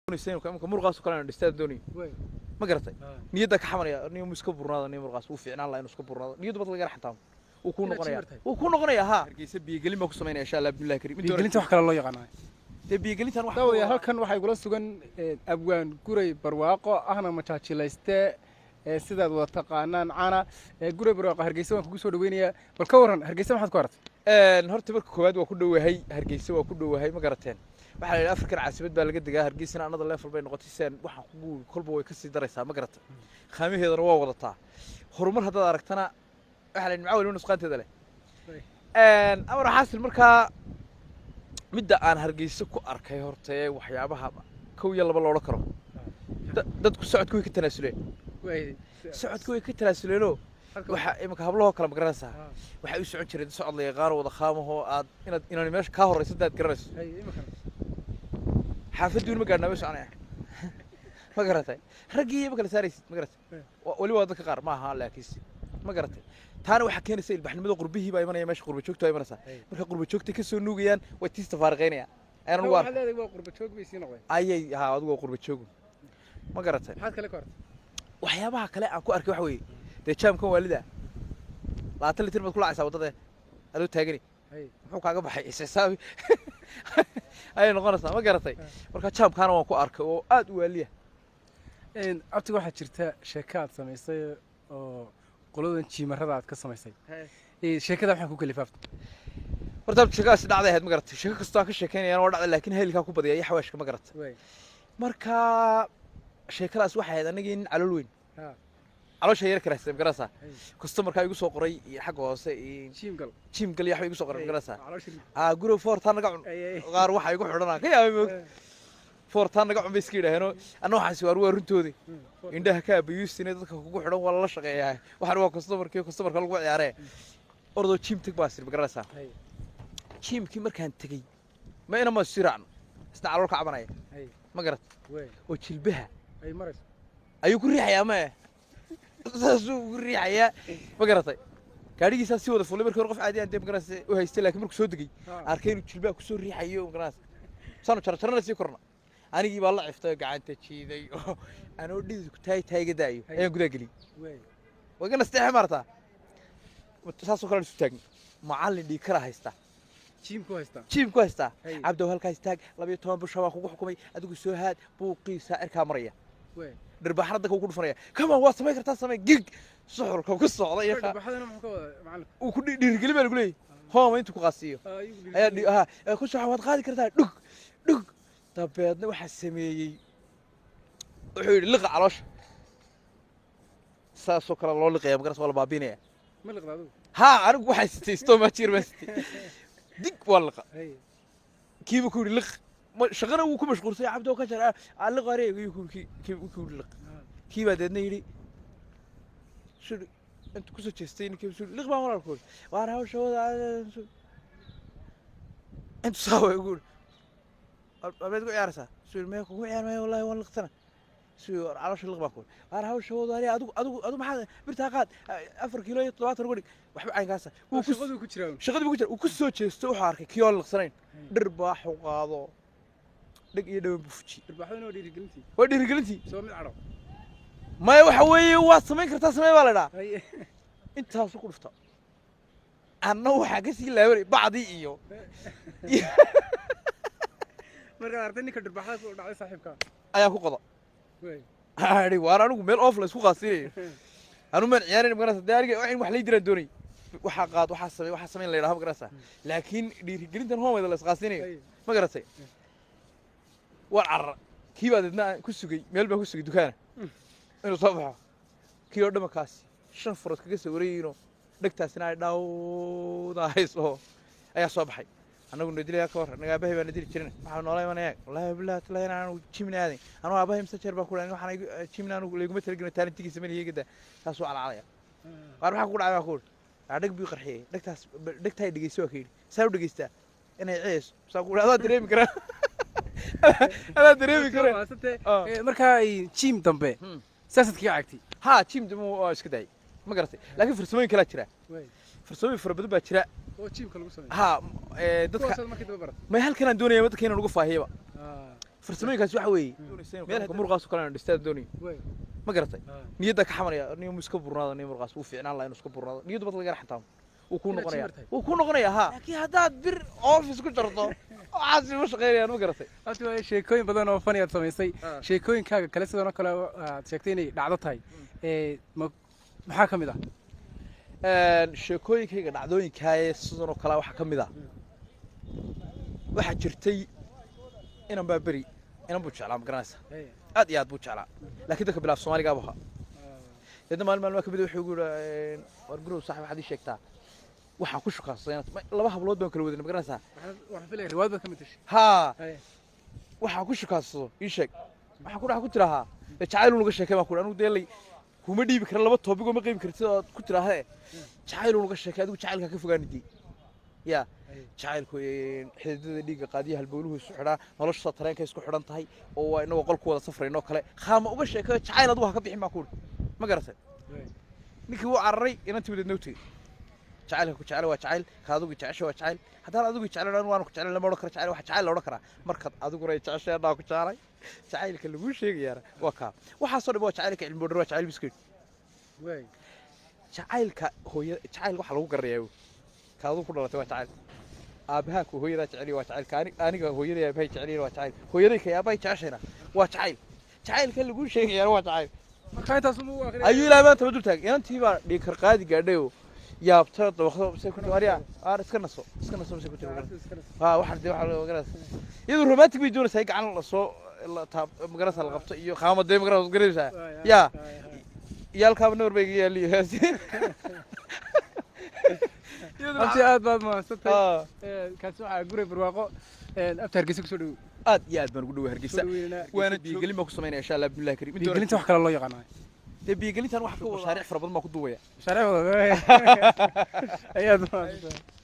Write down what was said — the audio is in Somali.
doonaysa ka murqaas kale aan dhistaa doonay ma garatay niyada ka xamanaya niyo muska burnaada niyo murqaas uu fiicnaan la inuu iska burnaado niyadu bad laga raxtaan uu ku noqonaya ha hargeysa biyo gelin ma ku sameynaya insha Allah billahi karim biyo gelinta wax kale loo yaqaanay biyo gelintan wax halkan waxa igula sugan abwaan guray barwaaqo ahna majaajilayste sidaad wada taqaanaan caana guray barwaaqo hargeysa waan kugu soo dhaweynaya bal ka waran hargeysa maxaad ku aragtay horta marka koowaad waa ku dhawahay hargeysa waa ku dhawahay ma garateen waxa la yiraahdaa Afrikan caasimadda baa laga digaa hargeysana anada level bay noqotay seen waxa kugu kolba way ka sii daraysaa ma garatay khamiheedana waa wadataa horumar hadda aragtana waxa la nimcaawil inuu nusqaanteeda leh amar xasil marka midda aan hargeysa ku arkay horta waxyaabaha kow iyo laba loo karo dadku socodku way ka tanaasuleen socodku way ka tanaasuleen waxa imka hablaha kala magaranaysa waxa uu socon jiray socod la yaqaan wada qaamaho aad inaad meesha ka horeyso dad garanayso xaafaddu ma gaadhnaa meesha anay ma garatay ragii ma kala saaraysid ma garatay wali waa dadka qaar ma aha laakiin ma garatay taana waxa keenaysa ilbaxnimada qurbihii baa imanaya meesha qurba joogto ay imanaysa marka qurba joogta ka soo nuugayaan way tiista faarqeynayaan ayaan ugu waxa leedahay waa qurba joog bay sii noqday ayay ha adigu qurba joog ma garatay maxaad kale ka hortay waxyaabaha kale aan ku arkay waxa weeye jaamkan waalida 20 litir baad ku lacaysaa wadada adoo taagani muxuu kaaga baxay isxisaabi ay noqonaysaa ma garatay marka jaamkan waan ku arkay oo aad u waaliya abtiga waxa jirta sheekaad samaysay oo qoladan jiimarada aad ka samaysay sheekada waxaan ku kalifaafta horta sheekaas dhacday ahayd ma garatay sheeko kasta ka sheekeynayaan oo dhacday laakiin heelka ku badiyay xawaashka ma garatay marka sheekadaas waxay ahayd anagii in calool weyn علوش هي كراسة مقراسة كستمر كاي يقصو قري حق هوسه جيم قال يحوي يقصو قري مقراسة قولوا فور تان قاعد غار waxa igu xidhana ka yaabay foor tan naga cunbay iska yiraahdo ana waxa si war runtoodi indhaha ka abayuusina dadka kugu xidhan wala la shaqeeyaa waxa waa customerka lagu ciyaaree ordo jim tag baasir maqarasa jimki markaan tagay ma ina ma siraan isna calool ka cabanay ma garat oo jilbaha ay maras ayuu ku riixayaa ma saasuu ku riixayaa ma garatay gaarigiisa si wada fulay markii qof caadi ah deeb garas u haystay laakiin markuu soo degay arkay inuu jilbaha ku soo riixayo garas sano jarjarna si korna anigii baa la ciftay gacanta jiiday oo anoo dhidid ku taayga daayo ayaan gudaha galiyay way kana isteexay martaa saasoo kale isu taagni macallin dhig kara haysta jiim ku haysta abdo halka istaag 12 bisha waa kugu xukumay adigu soo haad buuqiisa irka maraya دربحرة دك وكل فريق كم هو سمي كرتا سمي جيج سحر كم قصة على يا دربحرة أنا محكوة معلم وكل دير ما يقول لي هو ما أنتوا قاسيه ها خش حواد غادي كرتا دق طب بدنا واحد سمي وحول لقى علاش سكر الله لقى يا مقرص ولا بابينه ما لقى هذا ها أنا واحد ستة ما تير بس دق ولا لقى كيف يكون لقى شغله وكو مشغول سي عبدو كجر على غريق يكون كيف كيف بدنا يري شو انت كسو تشستين كيف شو لغبا ورا الكل وانا هو شو انت ساوي يقول ابيت عيارسا شو ما يكون عيار ما والله ولا لقتنا شو علاش لغبا كل وانا هو شو داري ادو ما برتاقات 4 كيلو 7 رغد waxba aynkaasa shaqadu ku jiraan shaqadu ku jira uu ku soo jeesto waxa arkay kiyo laqsanayn dhirbaax u qaado dhig iyo dhaw buufji dhirbaaxdana waa dhiirigelintii soo mid caro ma waxa weeye waa sameyn kartaa sameey baa la dhahay intaas ku dhufta anna waxa ka sii laabay bacdi iyo marka arday ninka dhirbaaxda ku dhacay saaxiibka ayaa ku qodo aari waan anigu meel off la isku qaasinayo anu man ciyaarin magarasa daariga waxaan wax la diran doonay waxa qaad waxa sameyn la yiraahdo magarasa laakiin dhiirigelintan hoomada la isqaasinayo magarasay war arra kiibaadna ku sugay meel baa ku sugay dukaana inuu soo baxo kiyo dhamakaas 5 furood kaga soo wareeyino dhagtaasina ay dhaawdahayso ayaa soo baxay anagu nadilaya ka war naga baahay baan nadil jirin waxa noolay manay wallahi billaah talayn aanu jimnaadin anu aabahay imsajeer baa ku dhaanay waxaan jimnaanu leeguma talagin talentigiisa meel heegada taas waa calaalaya war waxa ku dhacay ku dhag bi qarxiyay dhagtaas dhagtay dhigeyso waa keenay saa u dhigeystaa inay ciis saa ku dhaada dareemi kara ana dareemi kara marka ay jim dambe saasadkii cagti ha jim dambe waa iska day ma garatay laakiin farsamooyin kala jira farsamooyin fara badan baa jira oo jimka lagu sameeyo ha dadka ma halkan aan doonayay dadka inaan ugu faahiyaba farsamooyinkaasi waxa weeye meelka muruqaas oo kale aan dhistaa doonay ma garatay niyadda ka xamaraya niyo iska burnaado niyo muruqaas uu fiicnaan lahayn iska burnaado niyaddu bad laga raxtaan wuu ku noqonaya ha laakiin haddaad bir office ku jarto waxaas ugu shaqeynayaan ma garatay horta waa sheekooyin badan oo fani aad samaysay sheekooyinkaaga kale sidoo kale aad sheegtay inay dhacdo tahay maxaa ka mid ah sheekooyinkayga dhacdooyinkaaye sidan oo kale waxaa ka mid ah waxaa jirtay inan baa beri inan buu jeclaa ma garanaysa aad iyo aad buu jeclaa laakiin dadka bilaaf soomaaligaaba ahaa deedna maalmaa ka mid wuxuu igu yidhi war gurow saaxib waxaad ii sheegtaa waxaan ku shukaansaday laba hablood baan kala wadana ma garanaysaa waxaan filaya riwaayad baad ka mid tashay haa waxaan ku shukaansado ii sheeg waxaan ku dhaxa ku tirahaa jacayl unaga sheekay baan ku anigu deelay kuma dhiibi kara laba toobigoo ma qeybi kartid oo ku tiraahee jacayl unaga sheekay adigu jacaylkaa ka fogaanidii ya jacaylku xididada dhiigga qaadiya halbowluhu isu xidhaa nolosha tareenka isku xidhan tahay oo waa inagoo qol ku wada safraynoo kale qaama uga sheekayo jacayl adigu ha ka bixin baan ku uri ma garatay ninkii wuu cararay inantii wadeedna u tegey jacaylka ku jecel waa jacayl ka adigu jecesha waa jacayl haddaan adigu jecel waan ku jecel lama odhan karo jacayl wax jacayl la odhan karaa markaad adiguna jeceshay anaa ku jecelay jacaylka lagu sheegayaana waa kaa waxaasoo dhan waa jacaylka cilmi boodhar waa jacayl biskid jacaylka hooyada jacayl waxa lagu garanayaa ka adigu ku dhalatay waa jacayl aabaha ku hooyadaa jeceliya waa jacayl aniga hooyaday aabahay jeceliya waa jacayl hooyaday ka aabahay jeceshayna waa jacayl jacaylka lagu sheegayaana waa jacayl marka intaas uu akhriyo ayuu ilaa maanta ma dultaag inantii baa dhiikar qaadi gaadhay oo yaabta dabaqdo say ku timaariya aar iska naso say ku timaariya ha waxaan de waxa magaras iyadu romantic bay doonaysaa gacan la soo la taab magaras la qabto iyo qaamada magaras garaysaa ya yaalka noor bay yaaliyo horta aad baad mahadsantahay kaasi waxaa guray barwaaqo abta hargeysa kusoo dhawow aad iyo aad baan ugu dhawahay hargeysa waana biigelin baan ku samaynaya insha allah billahi karim biigelinta wax kale loo yaqaanaa biigelintan wax ka mashaariic fara badan baan ku duubaya mashaariicda ayaad mahadsantahay